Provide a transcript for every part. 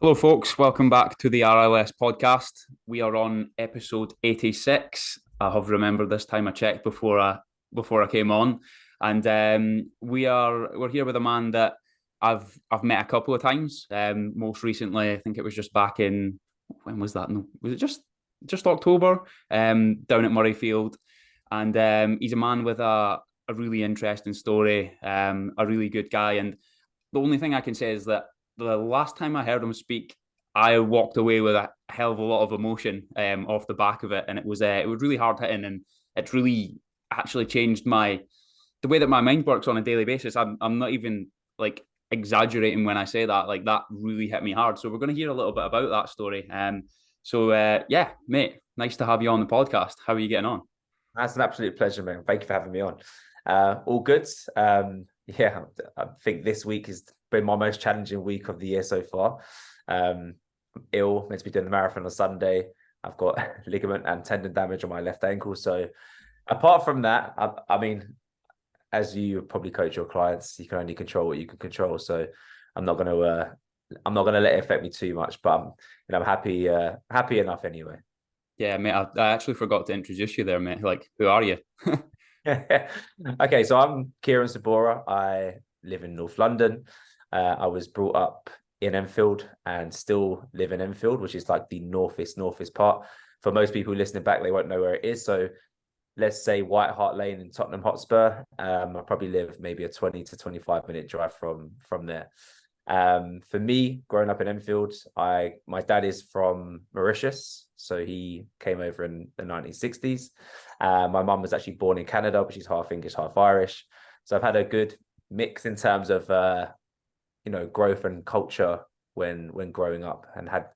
Hello, folks. Welcome back to the RLS podcast. We are on episode 86. I have remembered this time I checked before I came on, and we're here with a man that I've met a couple of times. Most recently, I think it was just back in when was that? No, was it just October? Down at Murrayfield, and he's a man with a really interesting story. A really good guy, and the only thing I can say is that the last time I heard him speak, I walked away with a hell of a lot of emotion off the back of it, and it was really hard hitting, and it's really actually changed my the way that my mind works on a daily basis. I'm not even like exaggerating when I say that. Like that really hit me hard. So we're going to hear a little bit about that story. Yeah, mate, nice to have you on the podcast. How are you getting on? That's an absolute pleasure, man. Thank you for having me on. All good. Yeah, I think this week has been my most challenging week of the year so far. Ill, meant to be doing the marathon on Sunday. I've got ligament and tendon damage on my left ankle. So apart from that, I mean, as you probably coach your clients, you can only control what you can control. So I'm not going to let it affect me too much. But I'm happy enough anyway. Yeah, mate, I actually forgot to introduce you there, mate. Like, who are you? Okay, so I'm Kieran Sauboorah. I live in North London. I was brought up in Enfield and still live in Enfield, which is like the northest part. For most people listening back, they won't know where it is. So let's say White Hart Lane in Tottenham Hotspur. I probably live maybe a 20 to 25 minute drive from there. For me, growing up in Enfield, my dad is from Mauritius, so he came over in the 1960s. My mum was actually born in Canada, but she's half English, half Irish. So I've had a good mix in terms of growth and culture when growing up, and had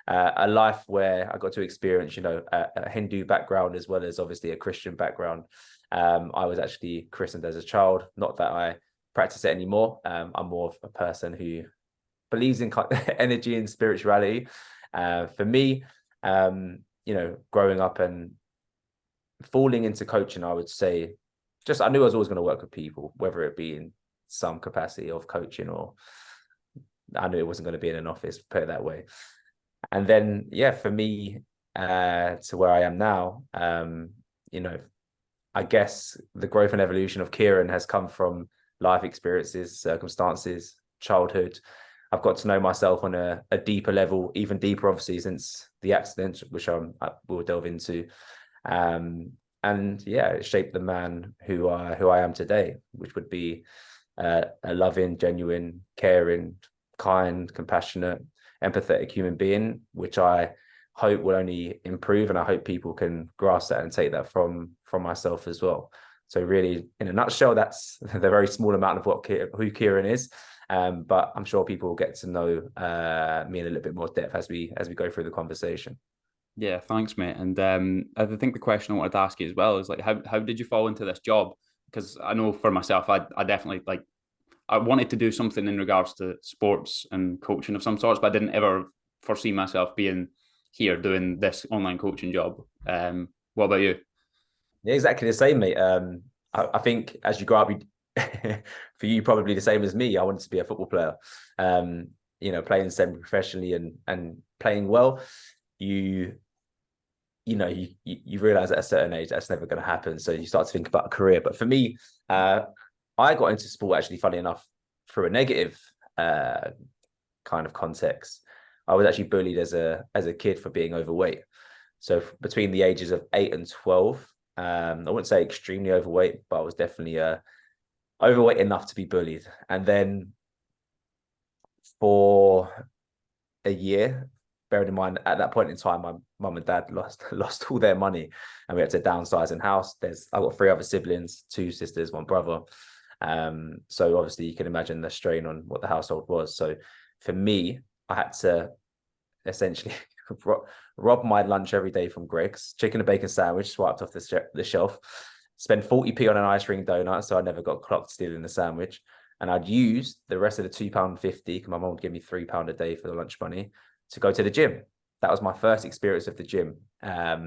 a life where I got to experience a Hindu background as well as obviously a Christian background. I was actually christened as a child. Not that I practice it anymore. I'm more of a person who believes in energy and spirituality. For me, growing up and falling into coaching, I would say, just I knew I was always going to work with people, whether it be in some capacity of coaching, or I knew it wasn't going to be in an office, put it that way. And then, yeah, for me, to where I am now, I guess the growth and evolution of Kieran has come from life experiences, circumstances, childhood. I've got to know myself on a deeper level, even deeper, obviously, since the accident, which I will delve into. And yeah, it shaped the man who I am today, which would be a loving, genuine, caring, kind, compassionate, empathetic human being, which I hope will only improve, and I hope people can grasp that and take that from myself as well. So really, in a nutshell, that's the very small amount of who Kieran is. But I'm sure people will get to know me in a little bit more depth as we go through the conversation. Yeah, thanks, mate. And I think the question I wanted to ask you as well is like, how did you fall into this job? Because I know for myself, I definitely like I wanted to do something in regards to sports and coaching of some sorts, but I didn't ever foresee myself being here doing this online coaching job. What about you? Yeah, exactly the same, mate. I think as you grow up, for you, probably the same as me. I wanted to be a football player. Playing semi-professionally and playing well. You you realize at a certain age that's never going to happen. So you start to think about a career. But for me, I got into sport actually, funny enough, through a negative kind of context. I was actually bullied as a kid for being overweight. So between the ages of 8 and 12, I wouldn't say extremely overweight, but I was definitely overweight enough to be bullied. And then for a year, bearing in mind at that point in time, my mum and dad lost all their money, and we had to downsize in house. I've got 3 other siblings, 2 sisters, 1 brother. So obviously you can imagine the strain on what the household was. So for me, I had to essentially rob my lunch every day from Greg's, chicken and bacon sandwich swiped off the shelf, spend 40p on an ice cream donut, so I never got clocked stealing the sandwich. And I'd use the rest of the £2.50, because my mum would give me £3 a day for the lunch money, to go to the gym. That was my first experience of the gym. I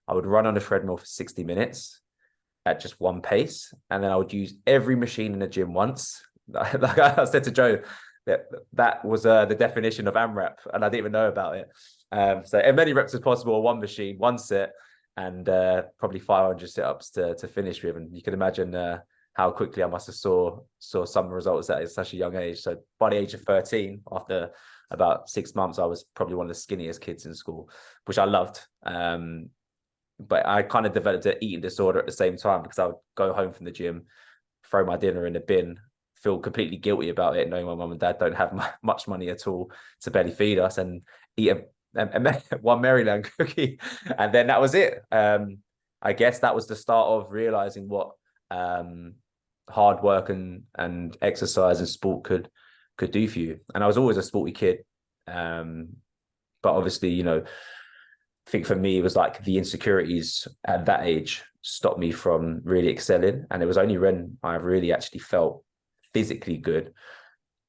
would run on a treadmill for 60 minutes at just one pace, and then I would use every machine in the gym once. Like I said to Joe, that was the definition of AMRAP, and I didn't even know about it. So as many reps as possible on one machine, one set, and probably 500 sit-ups to finish with. And you can imagine how quickly I must have saw some results at such a young age. So by the age of 13, after about 6 months, I was probably one of the skinniest kids in school, which I loved. But I kind of developed an eating disorder at the same time, because I would go home from the gym, throw my dinner in the bin, feel completely guilty about it, knowing my mum and dad don't have much money at all to barely feed us, and eat one Maryland cookie. And then that was it. I guess that was the start of realizing what hard work and exercise and sport could do for you. And I was always a sporty kid. But obviously, you know, I think for me, it was like the insecurities at that age stopped me from really excelling. And it was only when I really actually felt physically good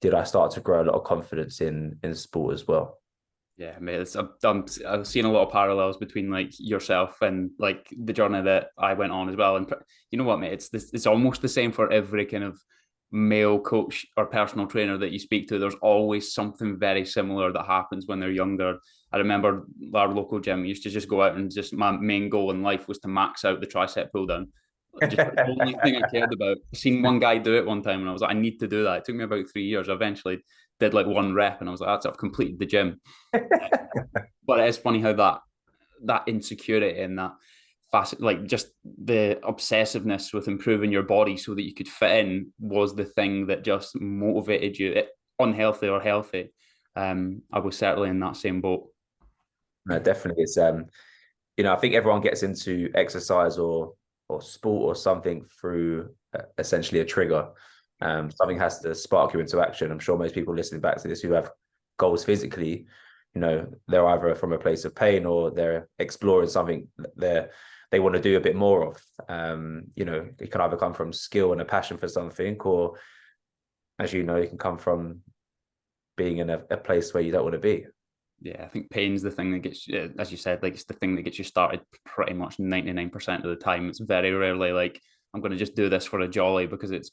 did I start to grow a lot of confidence in sport as well. Yeah, mate, I've seen a lot of parallels between like yourself and like the journey that I went on as well. And you know what, mate, it's almost the same for every kind of male coach or personal trainer that you speak to. There's always something very similar that happens when they're younger. I remember our local gym used to just go out and just my main goal in life was to max out the tricep pull down. Just the only thing I cared about. I seen one guy do it one time and I was like, I need to do that. It took me about 3 years. I eventually did like one rep and I was like, that's, I've completed the gym. But it's funny how that insecurity and that like just the obsessiveness with improving your body so that you could fit in was the thing that just motivated you, unhealthy or healthy. I was certainly in that same boat. No, definitely. It's you know, I think everyone gets into exercise or sport or something through essentially a trigger. Something has to spark you into action. I'm sure most people listening back to this who have goals physically, you know, they're either from a place of pain or they're exploring something they want to do a bit more of. You know, it can either come from skill and a passion for something, or, as you know, it can come from being in a place where you don't want to be. Yeah, I think pain's the thing that gets, as you said, like it's the thing that gets you started pretty much 99% of the time. It's very rarely like, I'm going to just do this for a jolly because it's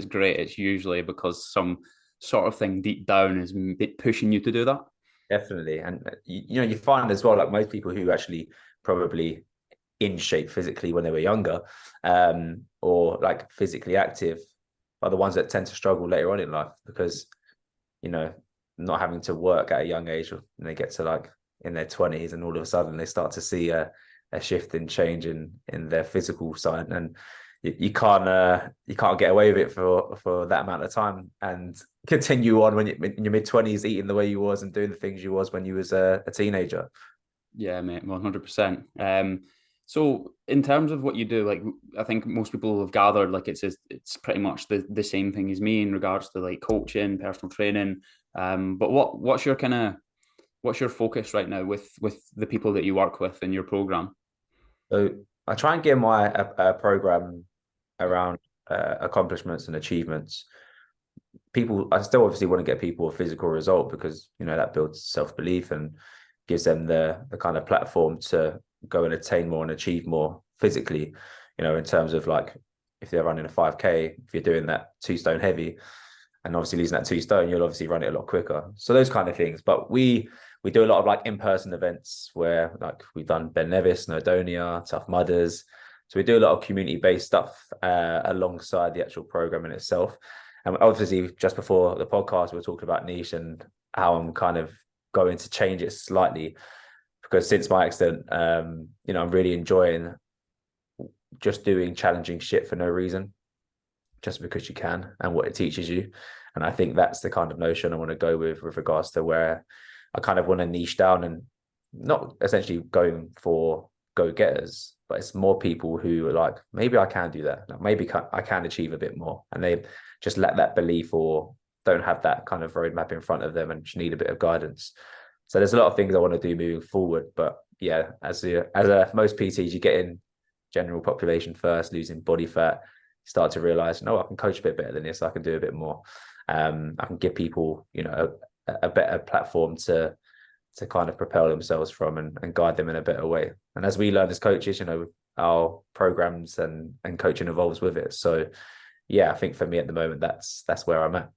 great. It's usually because some sort of thing deep down is pushing you to do that. Definitely. And you know, you find as well, like most people who actually probably in shape physically when they were younger, or like physically active, are the ones that tend to struggle later on in life, because, you know, not having to work at a young age, and they get to like in their 20s and all of a sudden they start to see a shift in change in their physical side, and you can't get away with it for that amount of time and continue on when in your mid-20s eating the way you was and doing the things you was when you was a teenager. Yeah, mate, 100%. So in terms of what you do, like I think most people have gathered, like it's pretty much the same thing as me in regards to like coaching, personal training. But what's your focus right now with the people that you work with in your program? So I try and get my program around accomplishments and achievements. I still obviously want to get people a physical result, because, you know, that builds self-belief and gives them the kind of platform to go and attain more and achieve more physically, you know, in terms of like, if they're running a 5K, if you're doing that 2 stone heavy and obviously losing that 2 stone, you'll obviously run it a lot quicker. So those kind of things. But we do a lot of like in-person events where like we've done Ben Nevis, Snowdonia, Tough Mudders. So we do a lot of community-based stuff alongside the actual program in itself. And obviously, just before the podcast, we were talking about niche and how I'm kind of going to change it slightly, because since my accident, you know, I'm really enjoying just doing challenging shit for no reason, just because you can and what it teaches you. And I think that's the kind of notion I want to go with regards to where I kind of want to niche down and not essentially going for go-getters, but it's more people who are like, maybe I can do that. Like, maybe I can achieve a bit more. And they just lack that belief or don't have that kind of roadmap in front of them and just need a bit of guidance. So there's a lot of things I want to do moving forward. But yeah, as most PTs, you get in general population first, losing body fat, start to realize, no, I can coach a bit better than this. I can do a bit more. I can give people, you know, a better platform to kind of propel themselves from and guide them in a better way. And as we learn as coaches, you know, our programs and coaching evolves with it. So yeah, I think for me at the moment, that's where I'm at.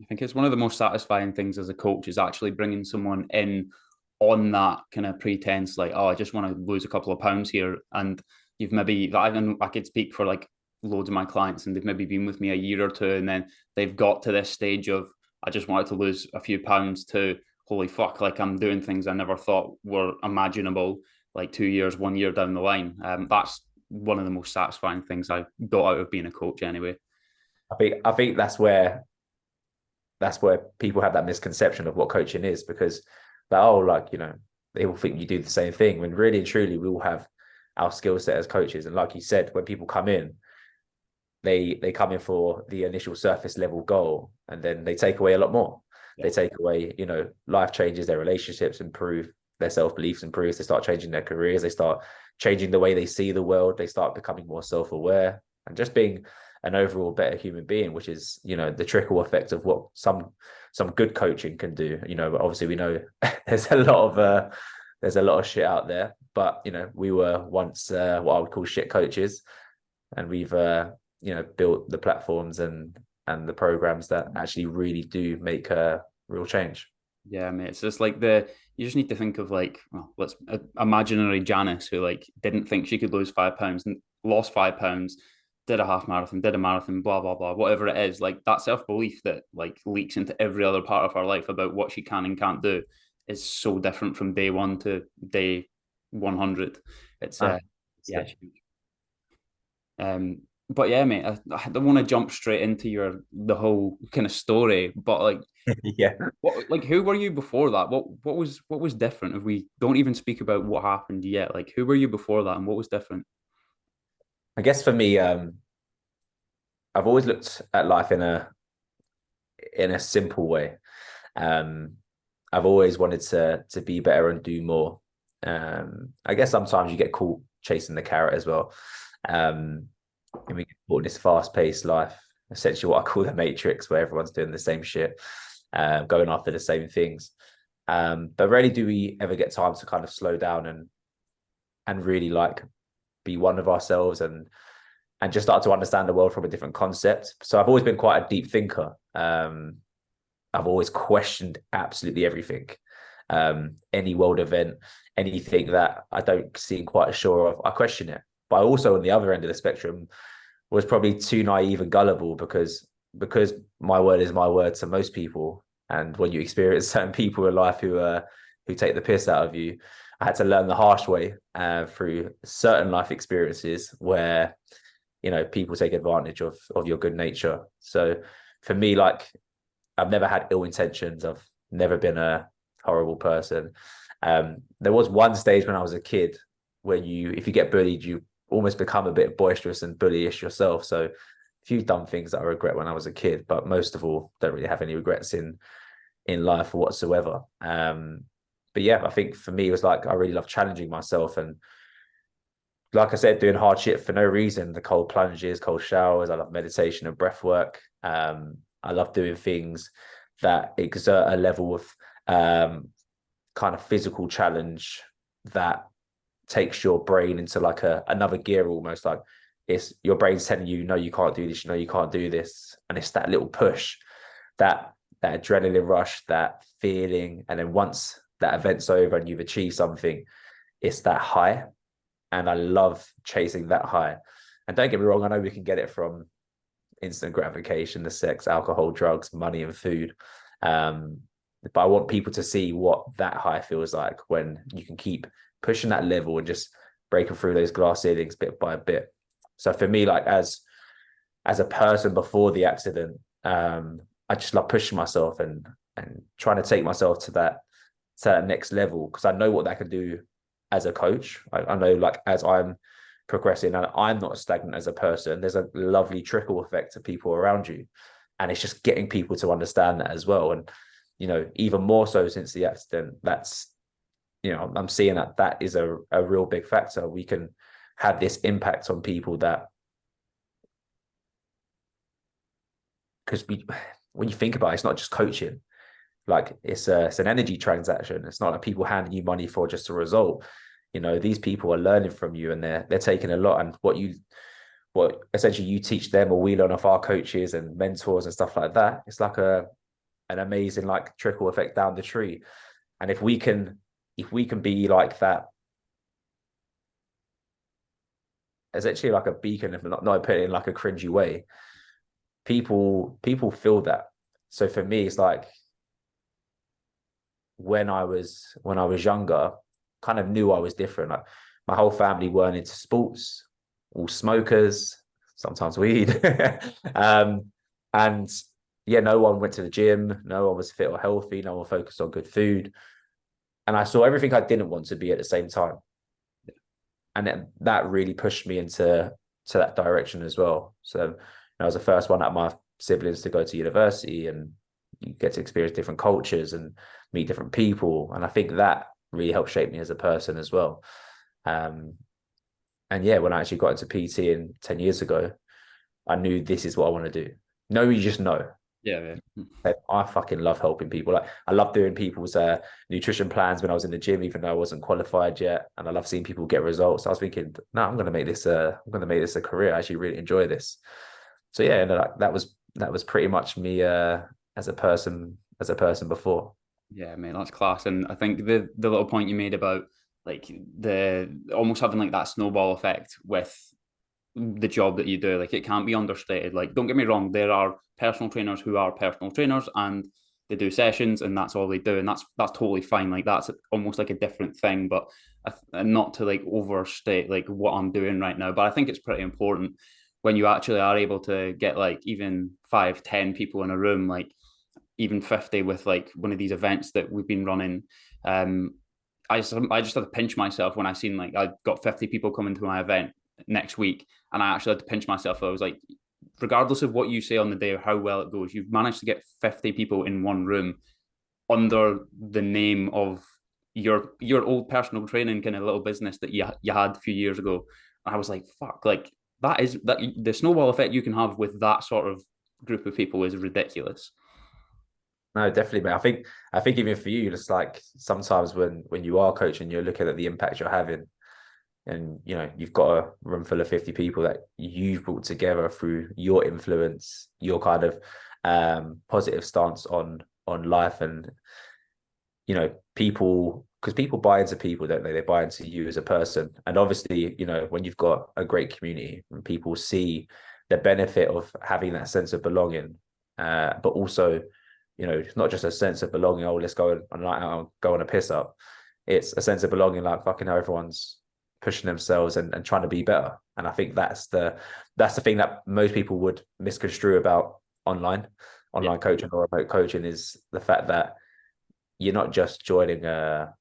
I think it's one of the most satisfying things as a coach is actually bringing someone in on that kind of pretense, like, oh, I just want to lose a couple of pounds here. And you've maybe, I could speak for like loads of my clients, and they've maybe been with me a year or two, and then they've got to this stage of, I just wanted to lose a few pounds, to, holy fuck, like I'm doing things I never thought were imaginable, like 2 years, 1 year down the line. That's one of the most satisfying things I got out of being a coach anyway. I think that's where people have that misconception of what coaching is, because like, they will think you do the same thing, when really and truly we all have our skill set as coaches. And like you said, when people come in, they come in for the initial surface level goal, and then they take away a lot more. They take away, life changes, their relationships improve, their self-beliefs improves, they start changing their careers, they start changing the way they see the world, they start becoming more self-aware and just being an overall better human being, which is, the trickle effect of what some good coaching can do. But obviously we know there's a lot of shit out there, but we were once what I would call shit coaches, and we've built the platforms and the programs that actually really do make a real change. Yeah, mate. It's just like you just need to think of like, well, let's imaginary Janice who like didn't think she could lose 5 pounds and lost 5 pounds, did a half marathon, did a marathon, blah, blah, blah, whatever it is. Like that self belief that like leaks into every other part of her life about what she can and can't do is so different from day one to day 100. It's, yeah, it's huge. But yeah, mate, I don't want to jump straight into the whole kind of story, but like, Yeah. who were you before that? What was different? If we don't even speak about what happened yet, like who were you before that, and what was different? I guess for me, I've always looked at life in a simple way. Um, I've always wanted to be better and do more. I guess sometimes you get caught chasing the carrot as well. And we get caught in this fast-paced life, essentially what I call the Matrix, where everyone's doing the same shit, going after the same things. But rarely do we ever get time to kind of slow down and really like be one of ourselves and just start to understand the world from a different concept. So I've always been quite a deep thinker. I've always questioned absolutely everything. Any world event, anything that I don't seem quite sure of, I question it. But I also, on the other end of the spectrum, was probably too naive and gullible because my word is my word to most people. And when you experience certain people in life who take the piss out of you, I had to learn the harsh way through certain life experiences where people take advantage of your good nature. So for me, like, I've never had ill intentions. I've never been a horrible person. There was one stage when I was a kid where if you get bullied, you almost become a bit boisterous and bullyish yourself. So a few dumb things that I regret when I was a kid, but most of all, don't really have any regrets in life whatsoever. But yeah, I think for me, it was like, I really love challenging myself. And like I said, doing hard shit for no reason, the cold plunges, cold showers. I love meditation and breath work. I love doing things that exert a level of kind of physical challenge that takes your brain into like another gear, almost like it's your brain's telling you, no, you can't do this, you can't do this. And it's that little push, that adrenaline rush, that feeling. And then once that event's over and you've achieved something, it's that high. And I love chasing that high. And don't get me wrong, I know we can get it from instant gratification, the sex, alcohol, drugs, money, and food. But I want people to see what that high feels like when you can keep pushing that level and just breaking through those glass ceilings bit by bit. So for me, like as a person before the accident, I just love pushing myself and trying to take myself to that next level, because I know what that can do as a coach. I know, like, as I'm progressing and I'm not stagnant as a person, there's a lovely trickle effect to people around you. And it's just getting people to understand that as well. And, even more so since the accident, that's, I'm seeing that is a real big factor. We can have this impact on people because when you think about it, it's not just coaching. Like, it's an energy transaction. It's not like people handing you money for just a result. These people are learning from you, and they're taking a lot. And what essentially you teach them, or we learn off our coaches and mentors and stuff like that. It's like an amazing like trickle effect down the tree. And if we can be like that, it's actually like a beacon, if not put it in like a cringy way. People feel that. So for me, it's like when I was younger, kind of knew I was different. Like my whole family weren't into sports, all smokers, sometimes weed. And yeah, no one went to the gym, no one was fit or healthy, no one focused on good food. And I saw everything I didn't want to be at the same time. And that really pushed me into that direction as well. So I was the first one out of my siblings to go to university, and you get to experience different cultures and meet different people. And I think that really helped shape me as a person as well. And yeah, when I actually got into PT 10 years ago, I knew this is what I want to do. No, you just know. Yeah. I fucking love helping people. Like I love doing people's nutrition plans when I was in the gym, even though I wasn't qualified yet. And I love seeing people get results. I was thinking, no, I'm going to make this a career. I actually really enjoy this. So yeah, that was pretty much me as a person before. Yeah, mate, that's class. And I think the little point you made about like the almost having like that snowball effect with the job that you do, like it can't be understated. Like, don't get me wrong, there are personal trainers who are personal trainers and they do sessions and that's all they do, and that's totally fine. Like that's almost like a different thing, but not to like overstate like what I'm doing right now. But I think it's pretty important when you actually are able to get like even 5, 10 people in a room, like even 50 with like one of these events that we've been running. I just had to pinch myself when I seen like I got 50 people coming to my event next week, and I actually had to pinch myself. I was like, regardless of what you say on the day or how well it goes, you've managed to get 50 people in one room under the name of your old personal training kind of little business that you had a few years ago. And I was like, fuck, like that the snowball effect you can have with that sort of group of people is ridiculous. No, definitely, mate. I think even for you, it's like sometimes when you are coaching, you're looking at the impact you're having, and you've got a room full of 50 people that you've brought together through your influence, your kind of positive stance on life. And people, because people buy into people, don't they buy into you as a person. And obviously, when you've got a great community and people see the benefit of having that sense of belonging, but also it's not just a sense of belonging, oh, let's go on a night out, go on a piss up. It's a sense of belonging, like fucking how everyone's pushing themselves and trying to be better. And I think that's the thing that most people would misconstrue about online coaching or remote coaching, is the fact that you're not just joining a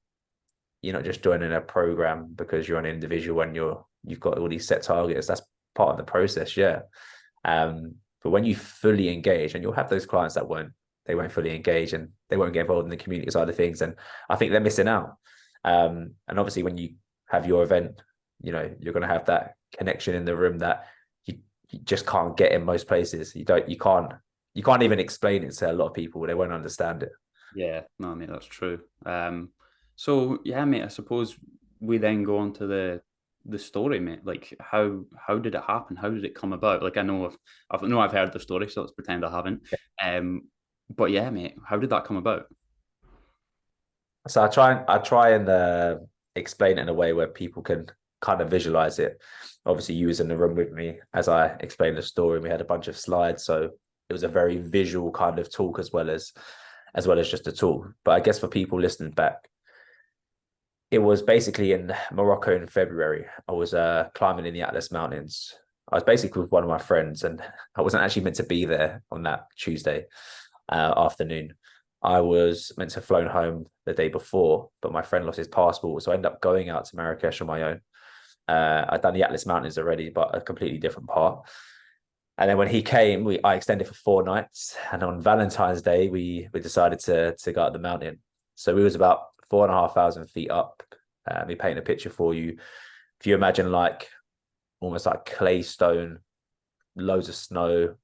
program because you're an individual and you've got all these set targets. That's part of the process, yeah. But when you fully engage, and you'll have those clients that won't fully engage and they won't get involved in the community side of things, and I think they're missing out. And obviously when you have your event, you're going to have that connection in the room that you just can't get in most places. You can't even explain it to a lot of people. They won't understand it. Yeah, no, mate, that's true. So yeah, mate, I suppose we then go on to the story, mate. Like how did it happen? How did it come about? Like I know I've heard the story, so let's pretend I haven't. But yeah, mate, how did that come about? So I try and explain it in a way where people can kind of visualize it. Obviously, you was in the room with me as I explained the story. We had a bunch of slides, so it was a very visual kind of talk as well as just a talk. But I guess for people listening back, it was basically in Morocco in February. I was climbing in the Atlas Mountains. I was basically with one of my friends, and I wasn't actually meant to be there on that Tuesday afternoon. I was meant to have flown home the day before, but my friend lost his passport, so I ended up going out to Marrakesh on my own. I'd done the Atlas Mountains already, but a completely different part. And then when he came, I extended for 4 nights, and on Valentine's Day we decided to go up the mountain. So we was about 4,500 feet up. Let me paint a picture for you. If you imagine like almost like clay stone, loads of snow,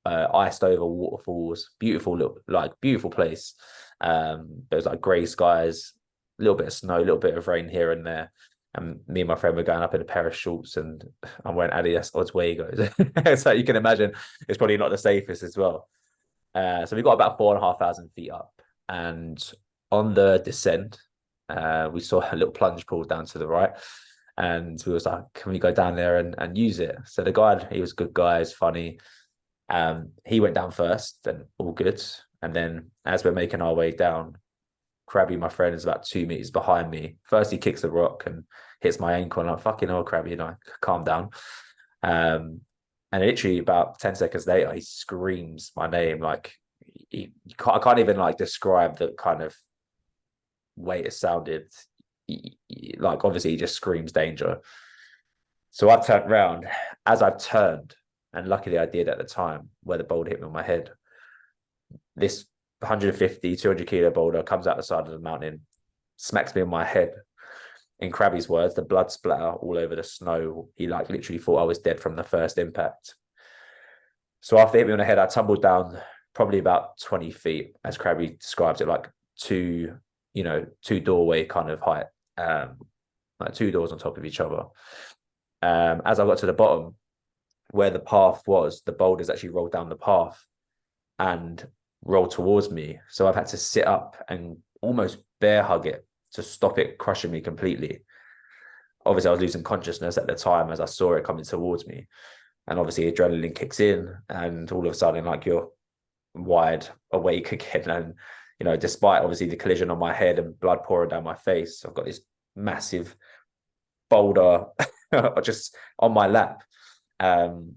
iced over waterfalls, beautiful place. There's like grey skies, a little bit of snow, a little bit of rain here and there. And me and my friend were going up in a pair of shorts, and I'm wearing Adidas Odds Waygos. So you can imagine it's probably not the safest as well. So we got about 4,500 feet up, and on the descent, we saw a little plunge pool down to the right, and we was like, "Can we go down there and use it?" So the guide, he was a good guy, he's funny. He went down first, and all good. And then as we're making our way down, Krabby, my friend, is about 2 meters behind me. First, he kicks the rock and hits my ankle, and I'm fucking hell, Krabby, calm down. And literally about 10 seconds later, he screams my name. Like, I can't even like describe the kind of way it sounded. Like, obviously, he just screams danger. So I turned around. As I've turned, and luckily I did at the time where the boulder hit me on my head, this 150, 200 kilo boulder comes out the side of the mountain, smacks me on my head. In Krabby's words, the blood splatter all over the snow. He like literally thought I was dead from the first impact. So after it hit me on the head, I tumbled down probably about 20 feet, as Krabby describes it, like two doorway kind of height, like two doors on top of each other. As I got to the bottom, where the path was, the boulders actually rolled down the path and rolled towards me. So I've had to sit up and almost bear hug it to stop it crushing me completely. Obviously, I was losing consciousness at the time as I saw it coming towards me. And obviously, adrenaline kicks in, and all of a sudden, like, you're wide awake again. And, despite obviously the collision on my head and blood pouring down my face, I've got this massive boulder just on my lap. And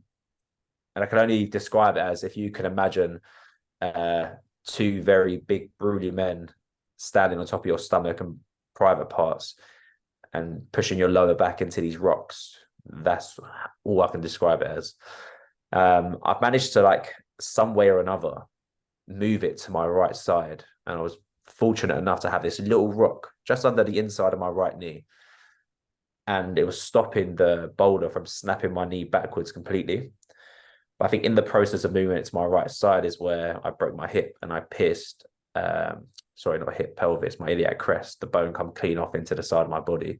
I can only describe it as, if you can imagine two very big, burly men standing on top of your stomach and private parts and pushing your lower back into these rocks. That's all I can describe it as. I've managed to, like, some way or another, move it to my right side. And I was fortunate enough to have this little rock just under the inside of my right knee. And it was stopping the boulder from snapping my knee backwards completely. But I think in the process of moving it to my right side is where I broke my hip, and I pierced, not hip, pelvis, my iliac crest, the bone come clean off into the side of my body.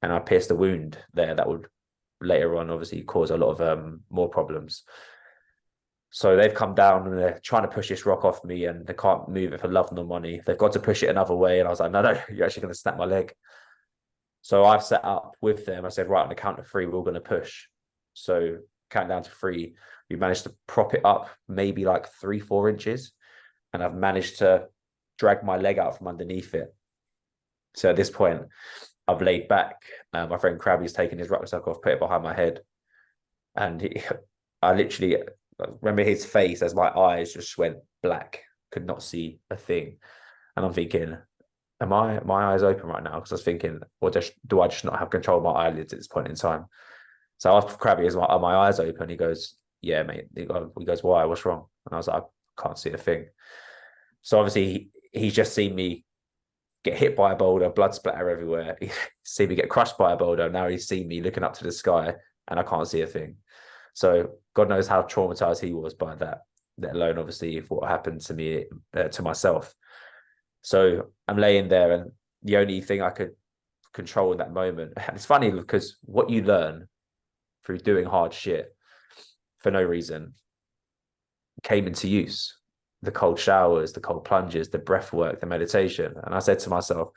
And I pierced a wound there that would later on obviously cause a lot of more problems. So they've come down and they're trying to push this rock off me, and they can't move it for love nor money. They've got to push it another way. And I was like, no, you're actually going to snap my leg. So I've set up with them. I said, right, on the count of three, we're all going to push. So count down to three. We managed to prop it up maybe like 3-4 inches. And I've managed to drag my leg out from underneath it. So at this point, I've laid back. My friend Krabby's taken his rucksack off, put it behind my head. And I literally remember his face as my eyes just went black, could not see a thing. And I'm thinking, am my eyes open right now? Because I was thinking, or do I just not have control of my eyelids at this point in time? So I asked Krabby, are my eyes open? He goes, yeah, mate. He goes, why? What's wrong? And I was like, I can't see a thing. So obviously he's just seen me get hit by a boulder, blood splatter everywhere. He's seen me get crushed by a boulder. Now he's seen me looking up to the sky, and I can't see a thing. So God knows how traumatized he was by that, let alone obviously what happened to me, to myself. So I'm laying there, and the only thing I could control in that moment, and it's funny because what you learn through doing hard shit for no reason came into use. The cold showers, the cold plunges, the breath work, the meditation. And I said to myself,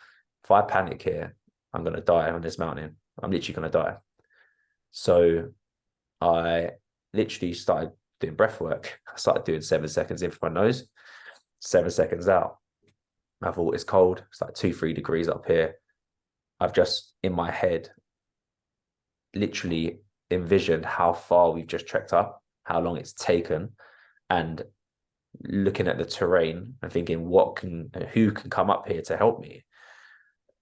if I panic here, I'm going to die on this mountain. I'm literally going to die. So I literally started doing breath work. I started doing 7 seconds in from my nose, 7 seconds out. I thought, it's cold. It's like 2-3 degrees up here. I've just, in my head, literally envisioned how far we've just trekked up, how long it's taken, and looking at the terrain and thinking, who can come up here to help me?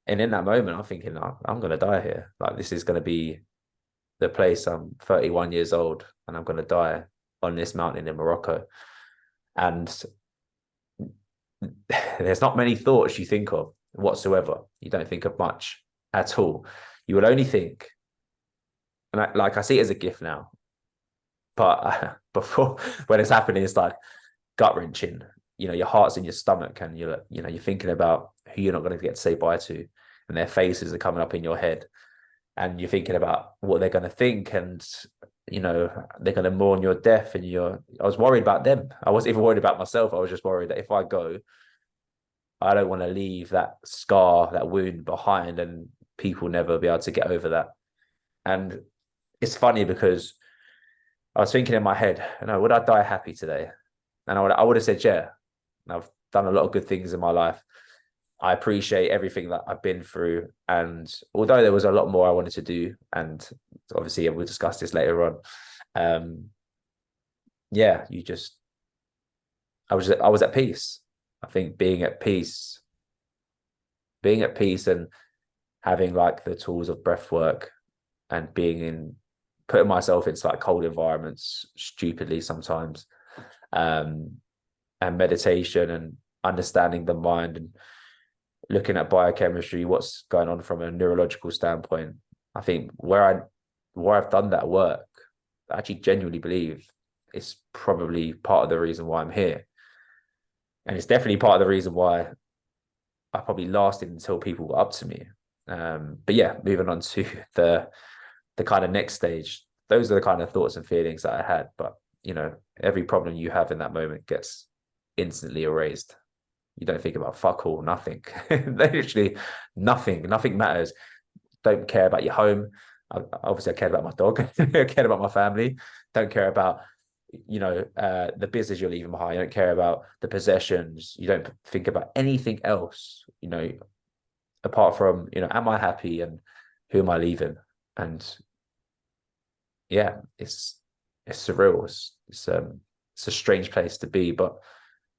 And in that moment, I'm thinking, I'm going to die here. Like, this is going to be the place. I'm 31 years old, and I'm going to die on this mountain in Morocco. And there's not many thoughts you think of whatsoever. You don't think of much at all. You will only think, and I see it as a gift now, but before, when it's happening, it's like gut wrenching. Your heart's in your stomach, and you're thinking about who you're not going to get to say bye to, and their faces are coming up in your head, and you're thinking about what they're going to think, and you know, they're going to mourn your death, and I was worried about them. I wasn't even worried about myself. I was just worried that if I go, I don't want to leave that scar, that wound behind, and people never be able to get over that. And it's funny because I was thinking in my head, would I die happy today? And I would have said, yeah. And I've done a lot of good things in my life. I appreciate everything that I've been through. And although there was a lot more I wanted to do, and obviously we'll discuss this later on. Yeah, I was at peace. I think being at peace and having like the tools of breath work and putting myself into like cold environments stupidly sometimes, and meditation and understanding the mind and looking at biochemistry, what's going on from a neurological standpoint. I think where I've done that work, I actually genuinely believe it's probably part of the reason why I'm here. And it's definitely part of the reason why I probably lasted until people got up to me. But yeah, moving on to the kind of next stage. Those are the kind of thoughts and feelings that I had. But, every problem you have in that moment gets instantly erased. You don't think about fuck all, nothing. Literally nothing matters. Don't care about your home. Obviously, I cared about my dog. I cared about my family. Don't care about, the business you're leaving behind. You don't care about the possessions. You don't think about anything else, apart from, am I happy and who am I leaving? And yeah, it's surreal. It's a strange place to be, but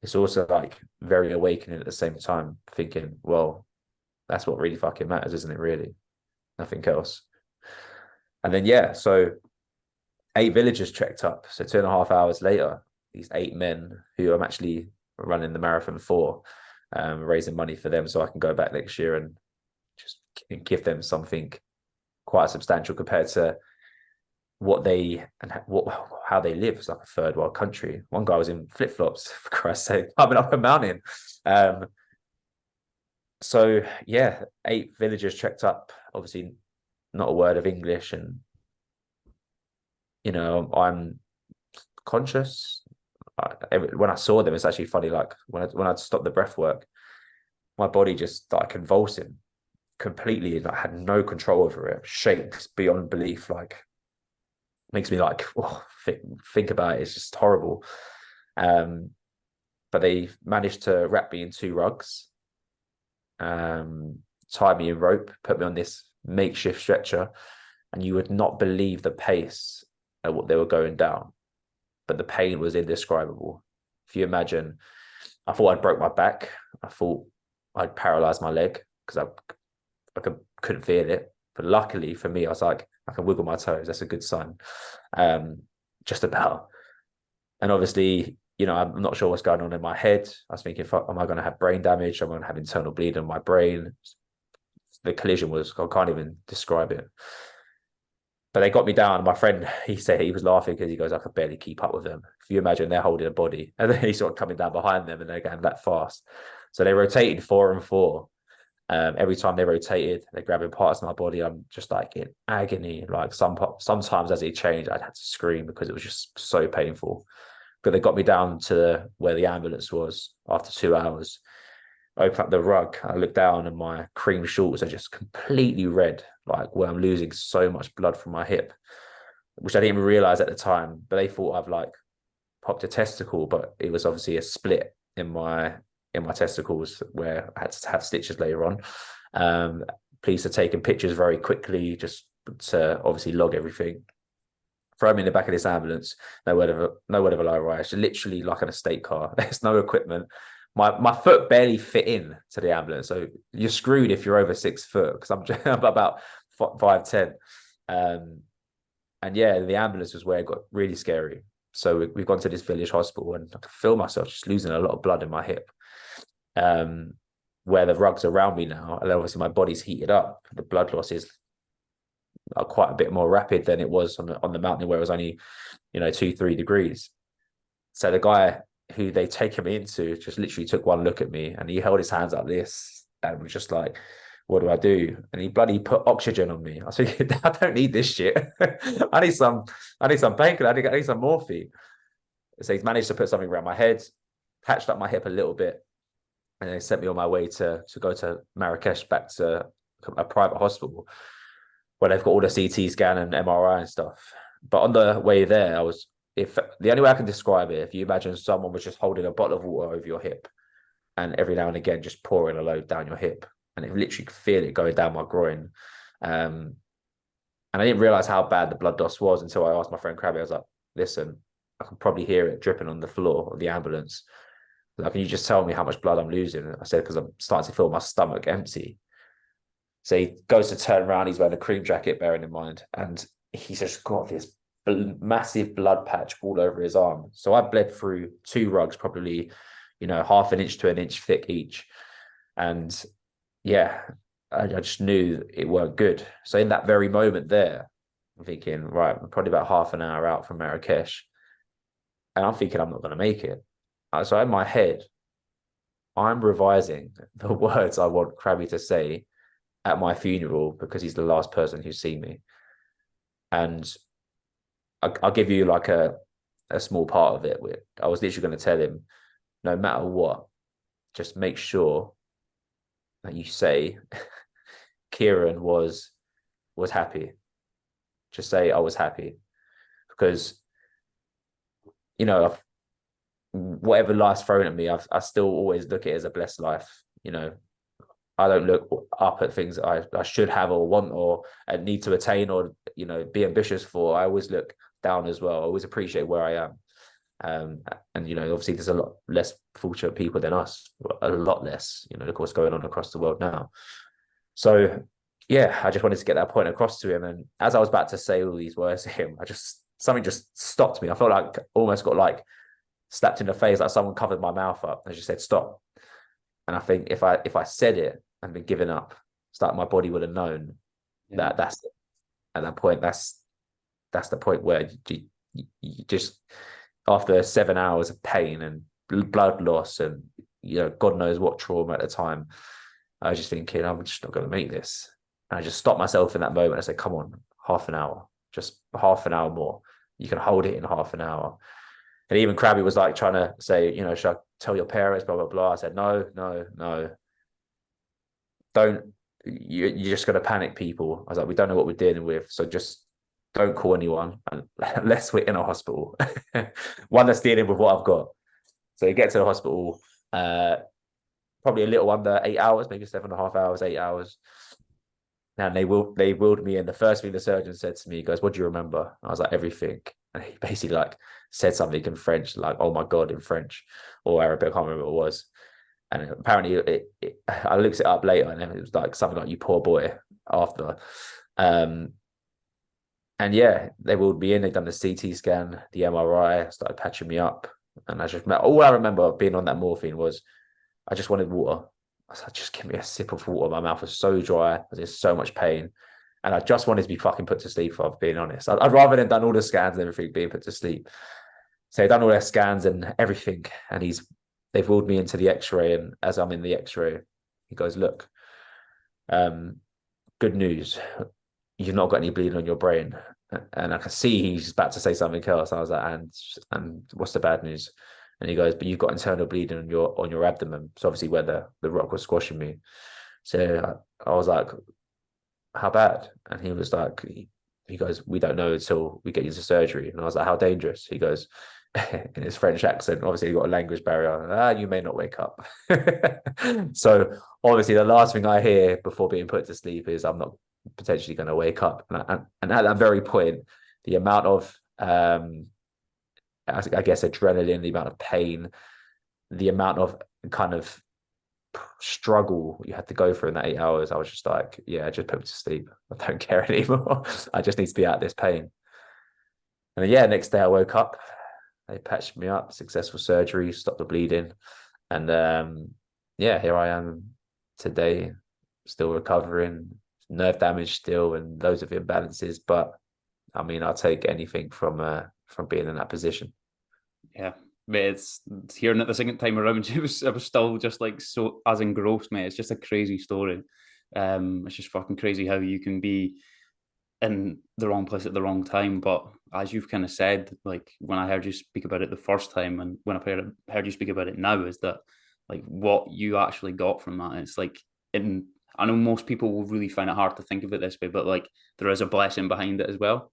it's also like very awakening at the same time, thinking, well, that's what really fucking matters, isn't it? Really, nothing else. And then, yeah, so 8 villagers trekked up. So 2.5 hours later, these 8 men who I'm actually running the marathon for, raising money for them so I can go back next year and just give them something quite substantial compared to how they live. It's like a third world country. One guy was in flip-flops, for Christ's sake, climbing up a mountain. So yeah, 8 villagers trekked up, obviously not a word of English, and I'm conscious. When I saw them, it's actually funny, like when I'd stopped the breath work, my body just started convulsing completely, and I had no control over it. Shakes beyond belief, like makes me like, think about it. It's just horrible. But they managed to wrap me in 2 rugs, tie me in rope, put me on this makeshift stretcher, and you would not believe the pace at what they were going down. But the pain was indescribable. If you imagine, I thought I'd broke my back. I thought I'd paralyzed my leg because I couldn't feel it. But luckily for me, I was like, I can wiggle my toes. That's a good sign. Just about. And obviously, I'm not sure what's going on in my head. I was thinking, am I going to have brain damage? Am I going to have internal bleeding in my brain? The collision was, I can't even describe it. But they got me down. My friend, he said he was laughing because he goes, I could barely keep up with them. If you imagine they're holding a body and then he's sort of coming down behind them and they're going that fast. So they rotated 4 and 4. Every time they rotated, they're grabbing parts of my body. I'm just like in agony. Like sometimes as it changed, I'd had to scream because it was just so painful. But they got me down to where the ambulance was after 2 hours. I opened up the rug, I looked down and my cream shorts are just completely red, like where I'm losing so much blood from my hip, which I didn't even realize at the time. But they thought I've like popped a testicle, but it was obviously a split in my testicles where I had to have stitches later on. Police are taking pictures very quickly just to obviously log everything. Throw me in the back of this ambulance, no word of a lie. It's literally like an estate car. There's no equipment. My foot barely fit in to the ambulance, so you're screwed if you're over 6 foot because I'm about 5'10". And yeah, the ambulance was where it got really scary. So we've gone to this village hospital, and I could feel myself just losing a lot of blood in my hip. Where the rugs around me now, and obviously my body's heated up. The blood loss is quite a bit more rapid than it was on the mountain where it was only 2-3 degrees. So the guy who they taken me into just literally took one look at me and he held his hands like this and was just like, what do I do? And he bloody put oxygen on me. I was thinking, I don't need this shit. I need some bacon. I need some morphine. So he's managed to put something around my head, patched up my hip a little bit, and then sent me on my way to go to Marrakesh, back to a private hospital where they've got all the CT scan and MRI and stuff. But on the way there, if the only way I can describe it, if you imagine someone was just holding a bottle of water over your hip and every now and again just pouring a load down your hip, and it literally could feel it going down my groin. And I didn't realize how bad the blood loss was until I asked my friend Krabby. I was like, listen, I can probably hear it dripping on the floor of the ambulance. Like, can you just tell me how much blood I'm losing? I said, because I'm starting to feel my stomach empty. So he goes to turn around. He's wearing a cream jacket, bearing in mind. And he's just got this massive blood patch all over his arm. So I bled through 2 rugs, probably, half an inch to an inch thick each. And yeah, I just knew it weren't good. So in that very moment there, I'm thinking, right, I'm probably about half an hour out from Marrakesh. And I'm thinking I'm not going to make it. So in my head, I'm revising the words I want Krabby to say at my funeral because he's the last person who's seen me. And I'll give you like a small part of it. I was literally going to tell him, no matter what, just make sure that you say Kieran was happy. Just say I was happy. Because, whatever life's thrown at me, I still always look at it as a blessed life. I don't look up at things that I should have or want or need to attain or, be ambitious for. I always look down as well. I always appreciate where I am. And, obviously there's a lot less fortunate people than us, a lot less, look what's going on across the world now. So, yeah, I just wanted to get that point across to him. And as I was about to say all these words to him, something just stopped me. I felt like almost got like slapped in the face, like someone covered my mouth up and just said, stop. And I think if I said it and been given up, it's like my body would have known that that's it. At that point, that's the point where you just, after 7 hours of pain and blood loss and, God knows what trauma at the time, I was just thinking, I'm just not going to make this. And I just stopped myself in that moment. I said, come on, half an hour, just half an hour more. You can hold it in half an hour. And even Krabby was like trying to say, should I tell your parents, blah, blah, blah. I said, no. Don't, you're just going to panic people. I was like, we don't know what we're dealing with. So just don't call anyone unless we're in a hospital. One that's dealing with what I've got. So you get to the hospital, probably a little under 8 hours, maybe 7.5 hours, 8 hours. And they wheeled me in. The first thing the surgeon said to me, he goes, what do you remember? I was like, everything. And he basically like said something in French, like, oh my God, in French or Arabic, I can't remember what it was. And apparently I looked it up later and it was like something like, you poor boy, after. And yeah, they wheeled me in. They'd done the CT scan, the MRI, started patching me up. And all I remember being on that morphine was I just wanted water. I was like, just give me a sip of water. My mouth was so dry. I was in so much pain. And I just wanted to be fucking put to sleep, if I'm being honest. I'd rather than done all the scans and everything, being put to sleep. So they've done all their scans and everything. And they've wheeled me into the x-ray. And as I'm in the x-ray, he goes, look, good news. You've not got any bleeding on your brain. And I can see he's about to say something else. I was like, and what's the bad news? And he goes, but you've got internal bleeding on your abdomen. So obviously where the rock was squashing me. So I was like, how bad? And he was like, he goes, we don't know until we get you into surgery. And I was like, how dangerous? He goes, in his French accent, obviously he got a language barrier. You may not wake up. So obviously the last thing I hear before being put to sleep is I'm not potentially going to wake up. And at that very point, the amount of I guess adrenaline, the amount of pain, the amount of kind of struggle you had to go through in that 8 hours, I was just like, yeah, just put me to sleep. I don't care anymore. I just need to be out of this pain. And then, yeah, next day I woke up. They patched me up, successful surgery, stopped the bleeding. And yeah, here I am today, still recovering, nerve damage still, and loads of imbalances. But I mean, I'll take anything from being in that position. Yeah, mate, it's hearing it the second time around. I was still just like so as engrossed, mate. It's just a crazy story. It's just fucking crazy how you can be in the wrong place at the wrong time. But as you've kind of said, like when I heard you speak about it the first time, and when I've heard you speak about it now, is that like what you actually got from that? It's like in I know most people will really find it hard to think of it this way, but like there is a blessing behind it as well.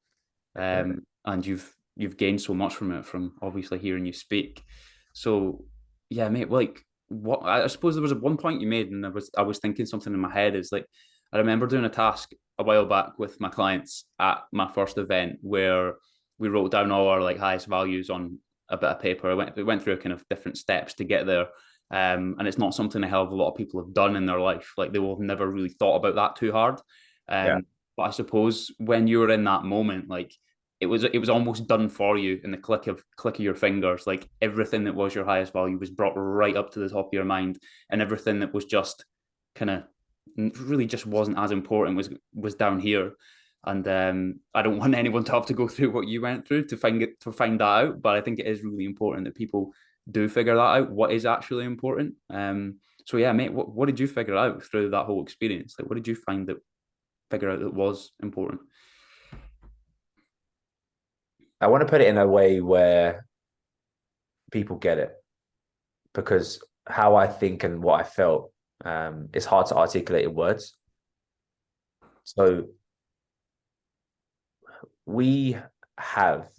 Definitely. And you've gained so much from it, from obviously hearing you speak. So yeah, mate, like what I suppose there was one point you made, and I was thinking something in my head is like I remember doing a task a while back with my clients at my first event where we wrote down all our like highest values on a bit of paper. We went through kind of different steps to get there. And it's not something a hell of a lot of people have done in their life. Like they will have never really thought about that too hard. Yeah. But I suppose when you were in that moment, like it was almost done for you in the click of your fingers. Like everything that was your highest value was brought right up to the top of your mind, and everything that was just kind of really just wasn't as important was down here. And I don't want anyone to have to go through what you went through to find that out. But I think it is really important that people do figure that out. What is actually important? So yeah, mate, what did you figure out through that whole experience? Like, what did you figure out that was important? I want to put it in a way where people get it, because how I think and what I felt, is hard to articulate in words. So we have,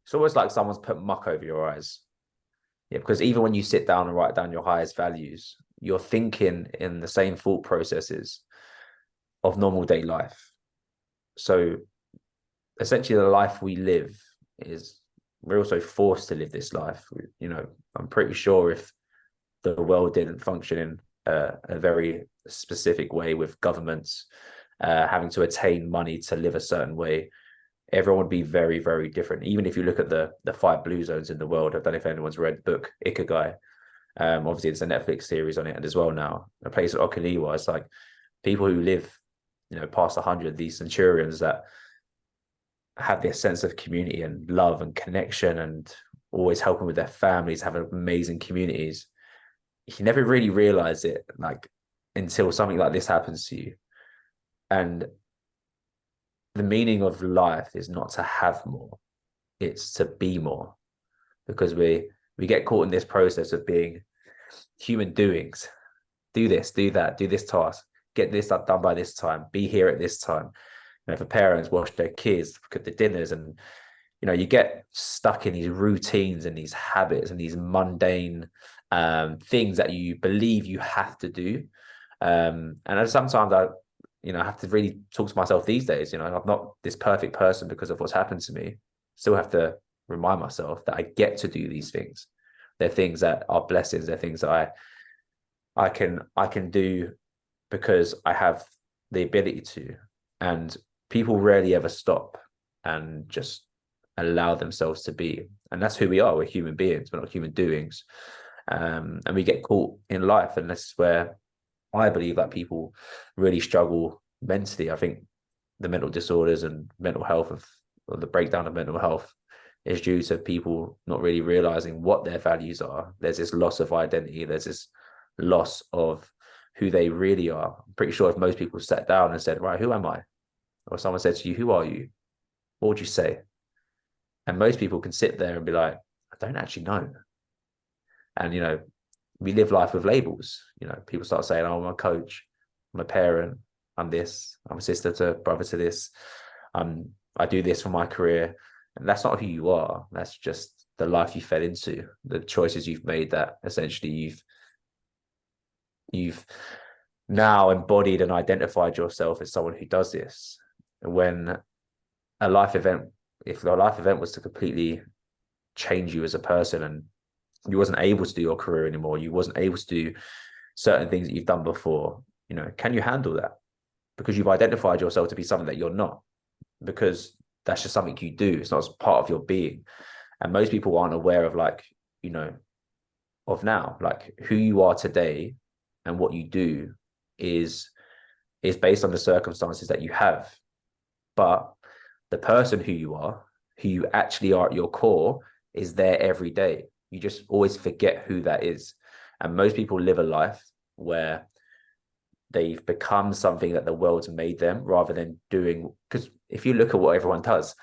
it's almost like someone's put muck over your eyes. Yeah, because even when you sit down and write down your highest values, you're thinking in the same thought processes of normal day life. So essentially, the life we live is, we're also forced to live this life. I'm pretty sure if the world didn't function in a very specific way, with governments having to attain money to live a certain way, everyone would be very, very different. Even if you look at the 5 blue zones in the world, I don't know if anyone's read the book Ikigai. Obviously, it's a Netflix series on it as well now. A place at Okinawa, it's like people who live, past 100, these centurions that have this sense of community and love and connection and always helping with their families, having amazing communities. You never really realize it, like, until something like this happens to you. And the meaning of life is not to have more, it's to be more, because we get caught in this process of being human doings. Do this, do that, do this task, get this done by this time, be here at this time. For parents, watch their kids, cook the dinners, and you get stuck in these routines and these habits and these mundane things that you believe you have to do. And sometimes I have to really talk to myself these days. I'm not this perfect person because of what's happened to me. Still have to remind myself that I get to do these things. They're things that are blessings. They're things that I can do because I have the ability to. And people rarely ever stop and just allow themselves to be. And that's who we are. We're human beings. We're not human doings. And we get caught in life. And this is where I believe that people really struggle mentally. I think the mental disorders and mental health or the breakdown of mental health is due to people not really realizing what their values are. There's this loss of identity. There's this loss of who they really are. I'm pretty sure if most people sat down and said, right, who am I? Or someone said to you, who are you? What would you say? And most people can sit there and be like, I don't actually know. And, we live life with labels. People start saying, oh, I'm a coach, I'm a parent, I'm this, I'm a sister to brother to this. I do this for my career. And that's not who you are. That's just the life you fell into, the choices you've made that essentially you've now embodied and identified yourself as someone who does this. When a life event, if the life event was to completely change you as a person and you wasn't able to do your career anymore, you wasn't able to do certain things that you've done before, can you handle that? Because you've identified yourself to be something that you're not, because that's just something you do. It's not as part of your being. And most people aren't aware of of now, like who you are today and what you do is based on the circumstances that you have. But the person who you actually are at your core, is there every day. You just always forget who that is. And most people live a life where they've become something that the world's made them, rather than doing, because if you look at what everyone does,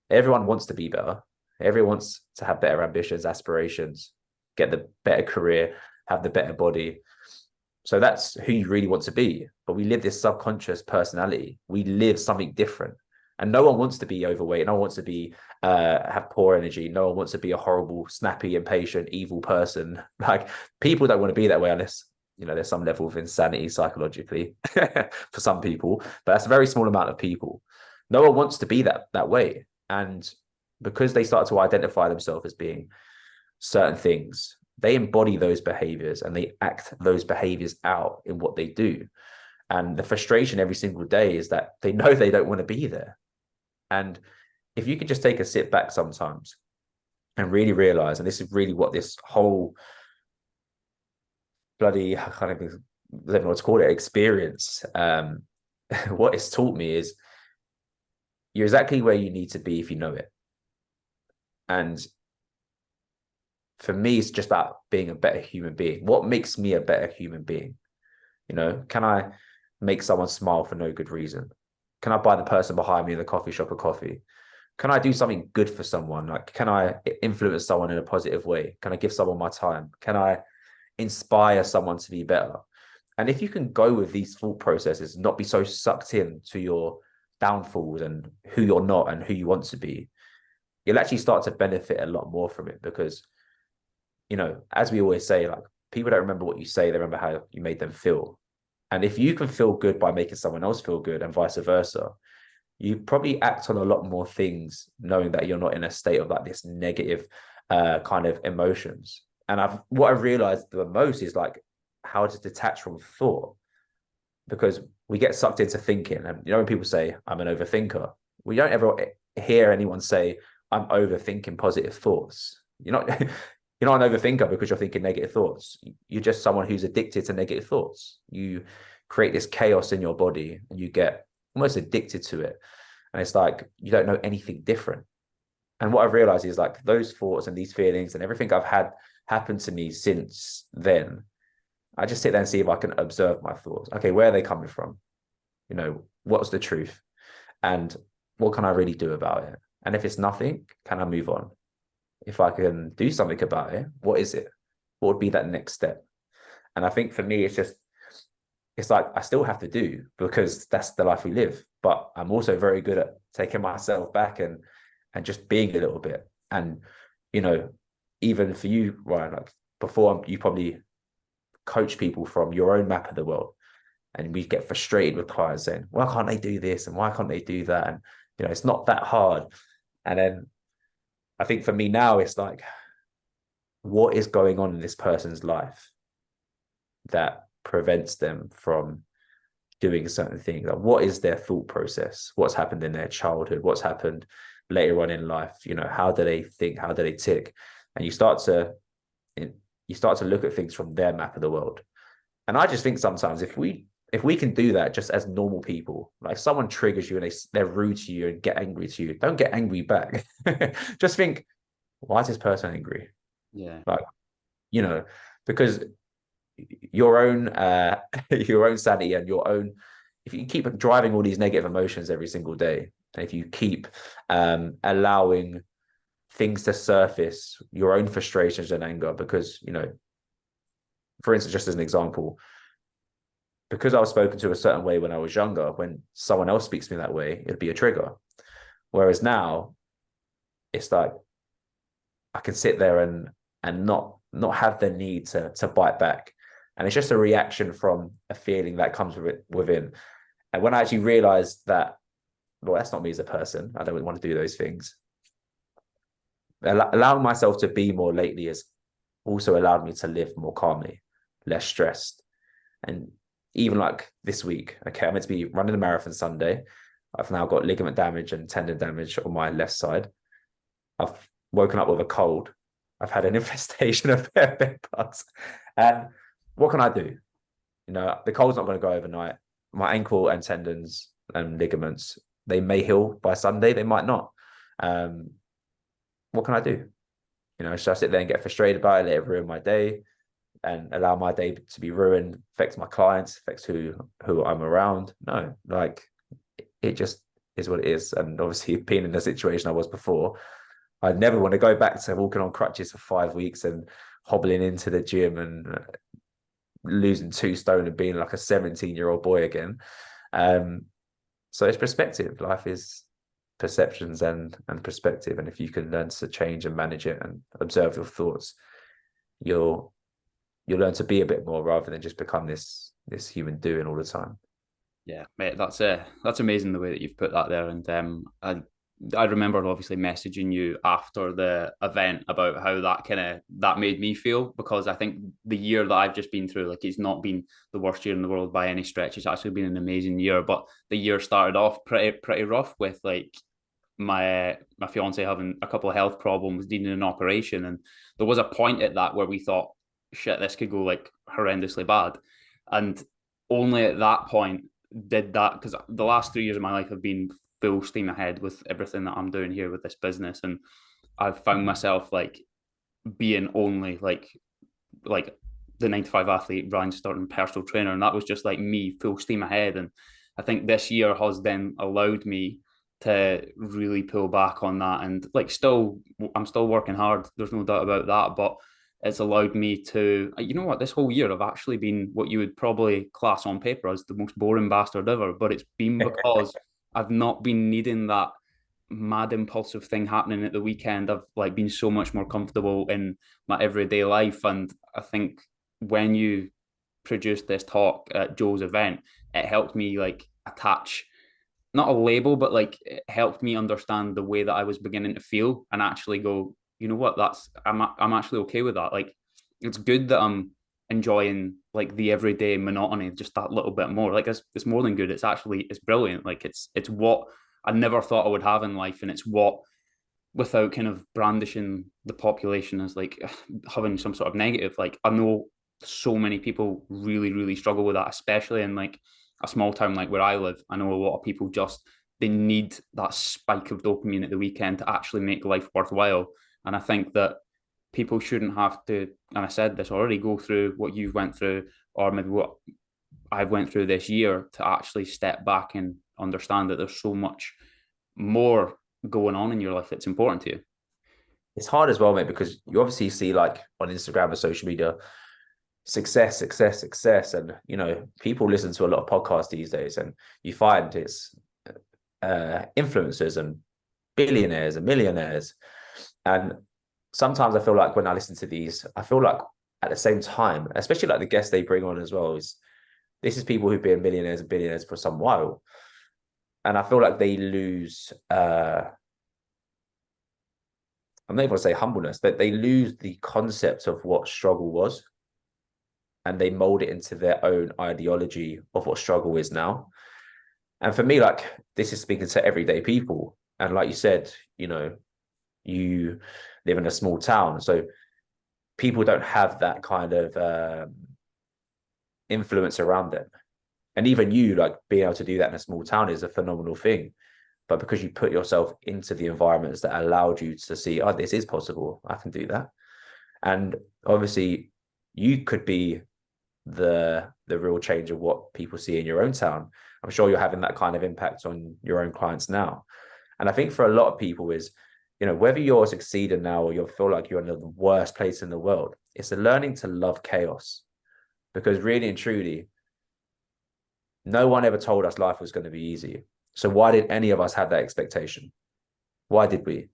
everyone wants to be better. Everyone wants to have better ambitions, aspirations, get the better career, have the better body. So that's who you really want to be. But we live this subconscious personality. We live something different. And no one wants to be overweight. No one wants to be have poor energy. No one wants to be a horrible, snappy, impatient, evil person. Like, people don't want to be that way, unless, you know, there's some level of insanity psychologically for some people. But that's a very small amount of people. No one wants to be that way. And because they start to identify themselves as being certain things, they embody those behaviors and they act those behaviors out in what they do. And the frustration every single day is that they know they don't want to be there. And if you could just take a sit back sometimes and really realize, and this is really what this whole bloody, I can't even know what to call it, experience, what it's taught me is you're exactly where you need to be if you know it. And for me, it's just about being a better human being. What makes me a better human being? You know, can I make someone smile for no good reason? Can I buy the person behind me in the coffee shop a coffee? Can I do something good for someone? Like, can I influence someone in a positive way? Can I give someone my time? Can I inspire someone to be better? And if you can go with these thought processes, not be so sucked in to your downfalls and who you're not and who you want to be, you'll actually start to benefit a lot more from it. Because, you know, as we always say, like, people don't remember what you say, they remember how you made them feel. And if you can feel good by making someone else feel good and vice versa, you probably act on a lot more things knowing that you're not in a state of like this negative kind of emotions. And what I've realized the most is like how to detach from thought, because we get sucked into thinking. And, you know, when people say, I'm an overthinker, we don't ever hear anyone say, I'm overthinking positive thoughts. You're not you're not an overthinker because you're thinking negative thoughts. You're just someone who's addicted to negative thoughts. You create this chaos in your body and you get almost addicted to it. And it's like, you don't know anything different. And what I've realized is like those thoughts and these feelings and everything I've had happen to me since then, I just sit there and see if I can observe my thoughts. Okay, where are they coming from? You know, what's the truth? And what can I really do about it? And if it's nothing, can I move on? If I can do something about it, what is it? What would be that next step? And I think for me, it's like I still have to do, because that's the life we live. But I'm also very good at taking myself back and just being a little bit. And, you know, even for you, Ryan, like before, you probably coach people from your own map of the world. And we get frustrated with clients saying, why can't they do this? And why can't they do that? And, you know, it's not that hard. And then I think for me now, it's like, what is going on in this person's life that prevents them from doing certain things? Like, what is their thought process? What's happened in their childhood? What's happened later on in life? You know, how do they think? How do they tick? And you start to look at things from their map of the world. And I just think sometimes if we can do that just as normal people, like someone triggers you and they're rude to you and get angry to you, don't get angry back. Just think, why is this person angry? Yeah. Like, you know, because your own sanity and your own, if you keep driving all these negative emotions every single day, and if you keep allowing things to surface, your own frustrations and anger, because, you know, for instance, just as an example, because I was spoken to a certain way when I was younger, when someone else speaks to me that way, it'd be a trigger. Whereas now, it's like I can sit there and not have the need to bite back. And it's just a reaction from a feeling that comes within. And when I actually realized that, well, that's not me as a person, I don't want to do those things. Allowing myself to be more lately has also allowed me to live more calmly, less stressed. And even like this week, okay, I'm meant to be running a marathon Sunday. I've now got ligament damage and tendon damage on my left side. I've woken up with a cold. I've had an infestation of bed bugs. And what can I do? You know, the cold's not going to go overnight. My ankle and tendons and ligaments, they may heal by Sunday, they might not. What can I do? You know, should I sit there and get frustrated about it, let it ruin my day? and allow my day to be ruined, affects my clients, affects who I'm around. No, like it just is what it is. And obviously being in the situation I was before, I'd never want to go back to walking on crutches for 5 weeks and hobbling into the gym and losing 2 stone and being like a 17-year-old boy again. So it's perspective. Life is perceptions and perspective. And if you can learn to change and manage it and observe your thoughts, you'll learn to be a bit more rather than just become this human doing all the time. Yeah, mate, that's amazing the way that you've put that there. And I remember obviously messaging you after the event about how that made me feel, because I think the year that I've just been through, like, it's not been the worst year in the world by any stretch. It's actually been an amazing year, but the year started off pretty rough with like my fiance having a couple of health problems, needing an operation, and there was a point at that where we thought, shit, this could go like horrendously bad, and only at that point did that, because the last 3 years of my life have been full steam ahead with everything that I'm doing here with this business, and I've found myself like being only like the 9 to 5 athlete, Ryan starting personal trainer, and that was just like me full steam ahead. And I think this year has then allowed me to really pull back on that, and like I'm still working hard, there's no doubt about that, but it's allowed me to, you know what, this whole year I've actually been what you would probably class on paper as the most boring bastard ever, but it's been because I've not been needing that mad impulsive thing happening at the weekend. I've like been so much more comfortable in my everyday life. And I think when you produced this talk at Joe's event, it helped me like attach not a label, but like it helped me understand the way that I was beginning to feel and actually go, you know what, I'm actually okay with that. Like, it's good that I'm enjoying like the everyday monotony just that little bit more. Like, it's more than good. It's brilliant. Like, it's what I never thought I would have in life, and it's what, without kind of brandishing the population as like having some sort of negative, like I know so many people really, really struggle with that, especially in like a small town like where I live. I know a lot of people they need that spike of dopamine at the weekend to actually make life worthwhile. And I think that people shouldn't have to, and I said this already, go through what you've went through, or maybe what I've went through this year, to actually step back and understand that there's so much more going on in your life that's important to you. It's hard as well, mate, because you obviously see like on Instagram or social media, success. And, you know, people listen to a lot of podcasts these days, and you find it's influencers and billionaires and millionaires. And sometimes I feel like when I listen to these, I feel like at the same time, especially like the guests they bring on as well, this is people who've been millionaires and billionaires for some while. And I feel like they lose, I'm not even going to say humbleness, but they lose the concept of what struggle was, and they mold it into their own ideology of what struggle is now. And for me, like, this is speaking to everyday people. And like you said, you know, you live in a small town, so people don't have that kind of influence around them. And even you, like, being able to do that in a small town is a phenomenal thing. But because you put yourself into the environments that allowed you to see, oh, this is possible, I can do that. And obviously you could be the real change of what people see in your own town. I'm sure you're having that kind of impact on your own clients now. And I think for a lot of people is, you know, whether you're succeeding now or you feel like you're in the worst place in the world, it's a learning to love chaos. Because really and truly, no one ever told us life was going to be easy. So why did any of us have that expectation? Why did we?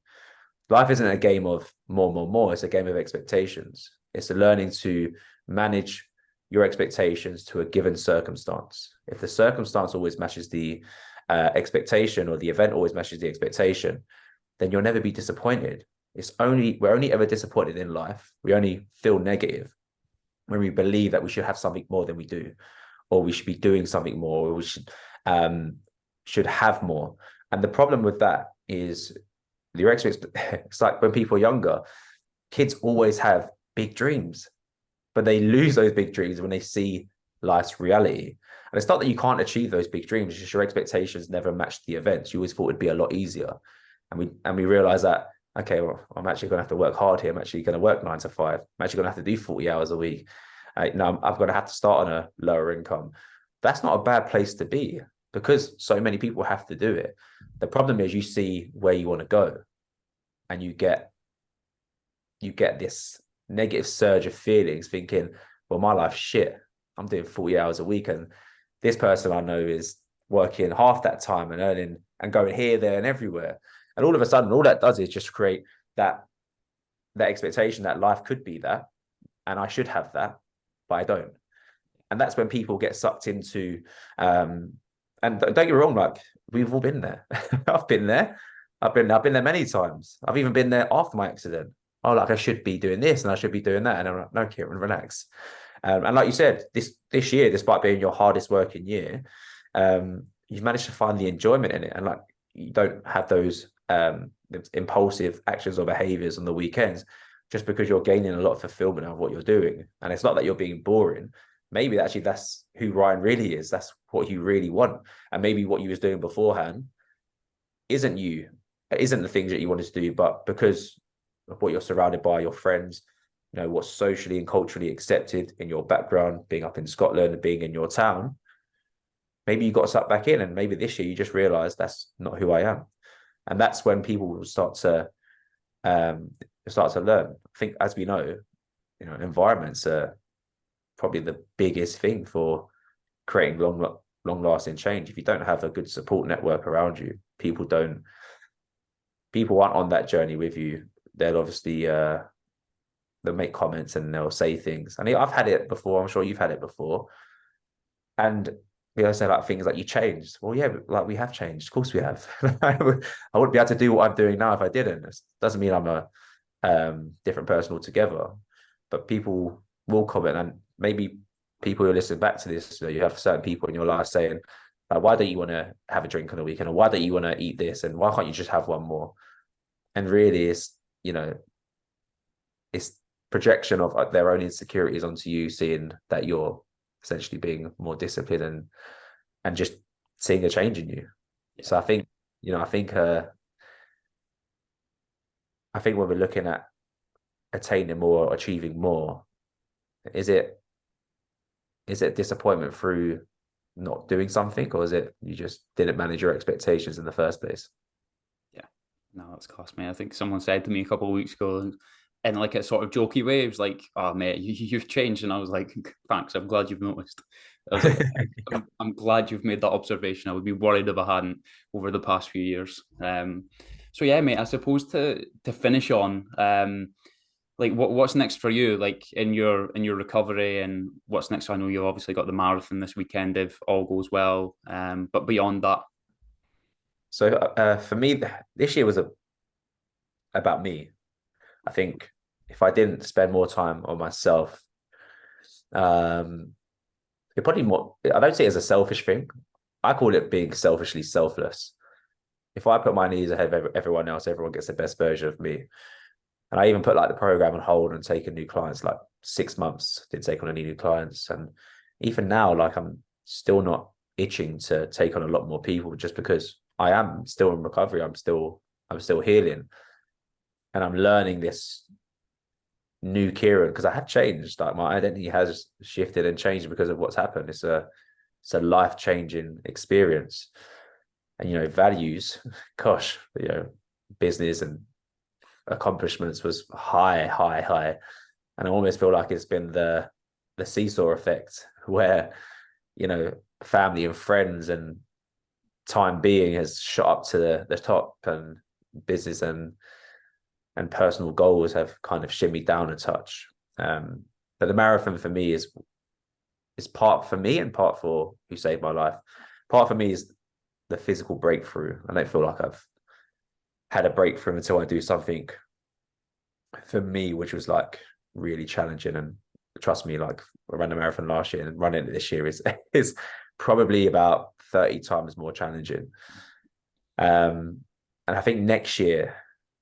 Life isn't a game of more. It's a game of expectations. It's a learning to manage your expectations to a given circumstance. If the circumstance always matches the expectation, or the event always matches the expectation, then you'll never be disappointed. We're only ever disappointed in life. We only feel negative when we believe that we should have something more than we do, or we should be doing something more, or we should have more. And the problem with that is it's like when people are younger, kids always have big dreams, but they lose those big dreams when they see life's reality. And it's not that you can't achieve those big dreams, it's just your expectations never matched the events. You always thought it'd be a lot easier. And we realize that, okay, well, I'm actually going to have to work hard here. I'm actually going to work 9 to 5. I'm actually going to have to do 40 hours a week. I'm going to have to start on a lower income. That's not a bad place to be because so many people have to do it. The problem is you see where you want to go and you get this negative surge of feelings thinking, well, my life's shit. I'm doing 40 hours a week and this person I know is working half that time and earning and going here, there, and everywhere. And all of a sudden, all that does is just create that expectation that life could be that, and I should have that, but I don't. And that's when people get sucked into, and don't get me wrong, like we've all been there. I've been there. I've been there many times. I've even been there after my accident. Oh, like I should be doing this and I should be doing that. And I'm like, no, Kieran, relax. And like you said, this year, despite being your hardest working year, you've managed to find the enjoyment in it. And like you don't have those impulsive actions or behaviors on the weekends just because you're gaining a lot of fulfillment out of what you're doing. And it's not that you're being boring. Maybe actually that's who Ryan really is. That's what you really want. And maybe what you was doing beforehand isn't the things that you wanted to do, but because of what you're surrounded by, your friends, you know, what's socially and culturally accepted in your background, being up in Scotland and being in your town, maybe you got sucked back in, and maybe this year you just realize that's not who I am. And that's when people will start to learn. I think, as we know, you know, environments are probably the biggest thing for creating long lasting change. If you don't have a good support network around you, people aren't on that journey with you. They'll obviously they'll make comments and they'll say things. And I've had it before. I'm sure you've had it before. And they say like things like, you changed. Well, yeah, like we have changed. Of course we have. I wouldn't be able to do what I'm doing now if I didn't. It doesn't mean I'm a different person altogether. But people will comment, and maybe people who listen back to this, you know, you have certain people in your life saying, why don't you want to have a drink on the weekend? Or why don't you want to eat this? And why can't you just have one more? And really, it's, you know, it's projection of their own insecurities onto you, seeing that you're essentially being more disciplined and just seeing a change in you. Yeah. So I think, you know, I think when we're looking at attaining more or achieving more, is it disappointment through not doing something, or is it you just didn't manage your expectations in the first place? Yeah, no, that's class, mate. I think someone said to me a couple of weeks ago, in like a sort of jokey way, it was like, "Oh, mate, you've changed," and I was like, "Thanks, I'm glad you've noticed." I was like, I'm glad you've made that observation. I would be worried if I hadn't over the past few years. So yeah, mate. I suppose to finish on, like what's next for you, like in your recovery, and what's next? I know you've obviously got the marathon this weekend if all goes well, but beyond that. So for me, this year was about me. I think if I didn't spend more time on myself, it probably more. I don't see it as a selfish thing. I call it being selfishly selfless. If I put my needs ahead of everyone else, everyone gets the best version of me. And I even put like the program on hold and taken new clients, like 6 months, didn't take on any new clients. And even now, like I'm still not itching to take on a lot more people, just because I am still in recovery. I'm still healing. And I'm learning this new Kieran, because I have changed. Like my identity has shifted and changed because of what's happened. It's a life-changing experience. And, you know, values, gosh, you know, business and accomplishments was high. And I almost feel like it's been the seesaw effect, where, you know, family and friends and time being has shot up to the top, and business and personal goals have kind of shimmied down a touch. But the marathon for me is part for me and part for who saved my life. Part for me is the physical breakthrough. I don't feel like I've had a breakthrough until I do something for me, which was like really challenging. And trust me, like I ran a marathon last year, and running it this year is probably about 30 times more challenging. And I think next year,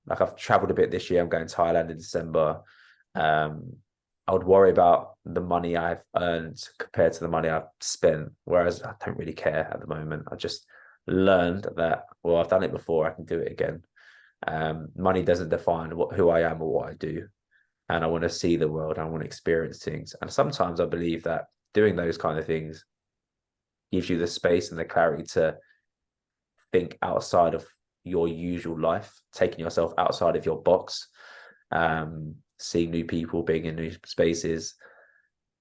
like I've traveled a bit this year, I'm going to Thailand in December. I would worry about the money I've earned compared to the money I've spent, whereas I don't really care at the moment. I just learned that, well, I've done it before, I can do it again. Money doesn't define who I am or what I do. and I want to see the world. I want to experience things. And sometimes I believe that doing those kind of things gives you the space and the clarity to think outside of your usual life, taking yourself outside of your box, seeing new people, being in new spaces.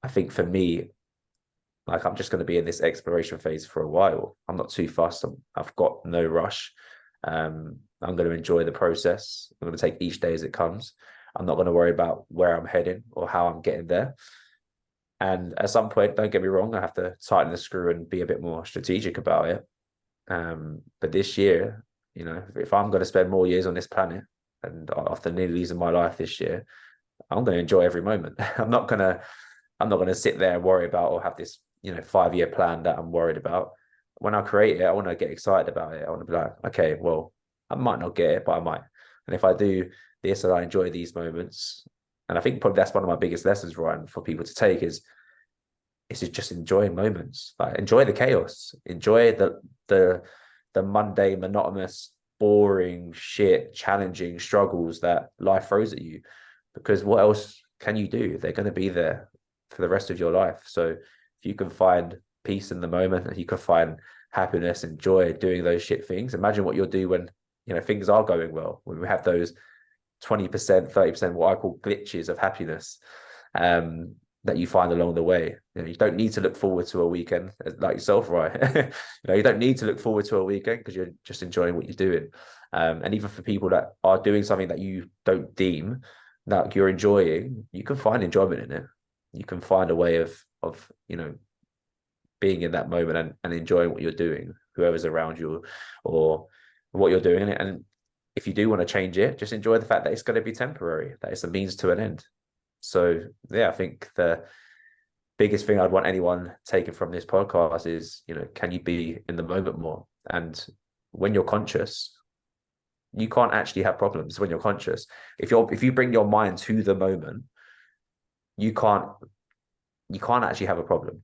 I think for me, like, I'm just going to be in this exploration phase for a while. I'm not too fussed. I've got no rush. I'm going to enjoy the process. I'm going to take each day as it comes. I'm not going to worry about where I'm heading or how I'm getting there. And at some point, don't get me wrong, I have to tighten the screw and be a bit more strategic about it. But this year, you know, if I'm going to spend more years on this planet, and after nearly losing my life this year, I'm going to enjoy every moment. I'm not going to sit there and worry about or have this, you know, 5-year plan that I'm worried about. When I create it, I want to get excited about it. I want to be like, okay, well, I might not get it, but I might. And if I do this and I enjoy these moments, and I think probably that's one of my biggest lessons, Ryan, for people to take is just enjoying moments. Like, enjoy the chaos, enjoy the mundane, monotonous, boring shit, challenging struggles that life throws at you. Because what else can you do? They're going to be there for the rest of your life. So if you can find peace in the moment, and you can find happiness and joy doing those shit things, imagine what you'll do when, you know, things are going well, when we have those 20%, 30%, what I call glitches of happiness, that you find along the way. You know, you don't need to look forward to a weekend like yourself, right? You know, you don't need to look forward to a weekend because you're just enjoying what you're doing. And even for people that are doing something that you don't deem that you're enjoying, you can find enjoyment in it. You can find a way of you know, being in that moment and enjoying what you're doing, whoever's around you or what you're doing. And if you do want to change it, just enjoy the fact that it's going to be temporary, that it's a means to an end. So yeah, I think the biggest thing I'd want anyone taken from this podcast is, you know, can you be in the moment more? And when you're conscious, you can't actually have problems when you're conscious. If you bring your mind to the moment, you can't actually have a problem.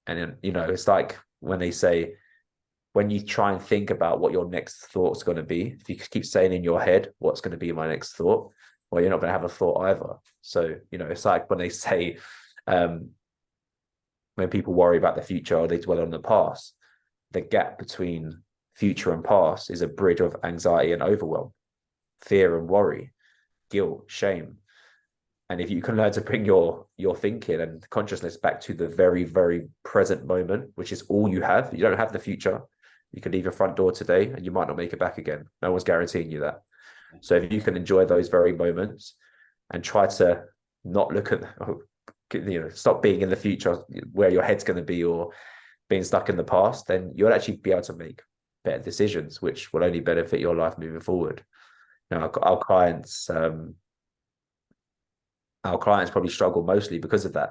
And, you know, it's like when they say, when you try and think about what your next thought's going to be, if you keep saying in your head, what's going to be my next thought, well, you're not going to have a thought either. So, you know, it's like when they say, when people worry about the future or they dwell on the past, the gap between future and past is a bridge of anxiety and overwhelm, fear and worry, guilt, shame. And if you can learn to bring your thinking and consciousness back to the very, very present moment, which is all you have, you don't have the future. You can leave your front door today and you might not make it back again. No one's guaranteeing you that. So if you can enjoy those very moments and try to not look at, you know, stop being in the future where your head's going to be or being stuck in the past, then you'll actually be able to make better decisions, which will only benefit your life moving forward. You know, our clients probably struggle mostly because of that.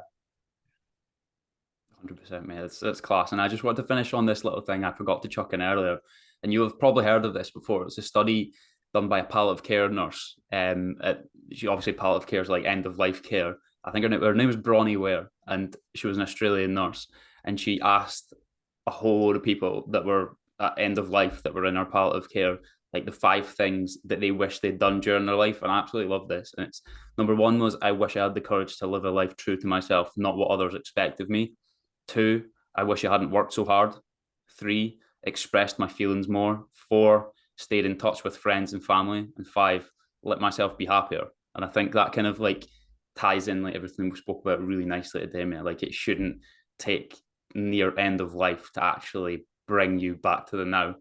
100%, mate. That's class. And I just want to finish on this little thing I forgot to chuck in earlier. And you have probably heard of this before. It's a study done by a palliative care nurse. She obviously palliative care is like end of life care. I think her name was Bronnie Ware, and she was an Australian nurse. And she asked a whole lot of people that were at end of life that were in her palliative care, like the 5 things that they wish they'd done during their life. And I absolutely love this. And it's number 1 was, I wish I had the courage to live a life true to myself, not what others expect of me. 2, I wish I hadn't worked so hard. 3, expressed my feelings more. 4, stayed in touch with friends and family. And 5, let myself be happier. And I think that kind of like ties in like everything we spoke about really nicely today, mate. Like, it shouldn't take near end of life to actually bring you back to the now.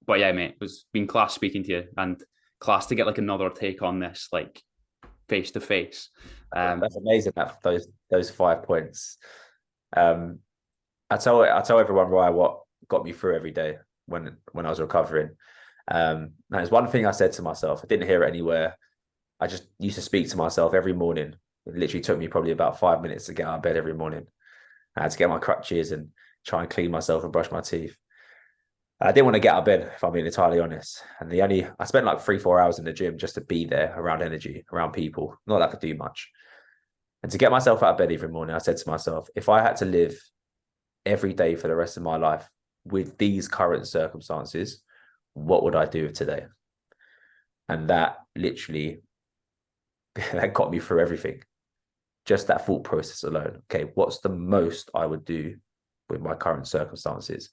But yeah, mate, it's been class speaking to you, and class to get like another take on this, like face to face. That's amazing. That those 5 points. I tell everyone, right, what got me through every day when I was recovering. And it's one thing I said to myself. I didn't hear it anywhere. I just used to speak to myself every morning. It literally took me probably about 5 minutes to get out of bed every morning. I had to get my crutches and try and clean myself and brush my teeth. I didn't want to get out of bed, if I'm being entirely honest. And I spent like 3-4 hours in the gym just to be there around energy, around people. Not that I could do much. And to get myself out of bed every morning, I said to myself, if I had to live every day for the rest of my life with these current circumstances, what would I do today? And that literally that got me through everything. Just that thought process alone. Okay, what's the most I would do with my current circumstances?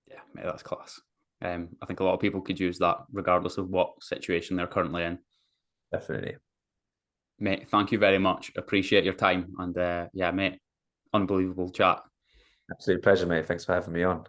Yeah, mate, that's class. I think a lot of people could use that regardless of what situation they're currently in. Definitely. Mate, thank you very much. Appreciate your time. And yeah, mate, unbelievable chat. Absolute pleasure, mate. Thanks for having me on.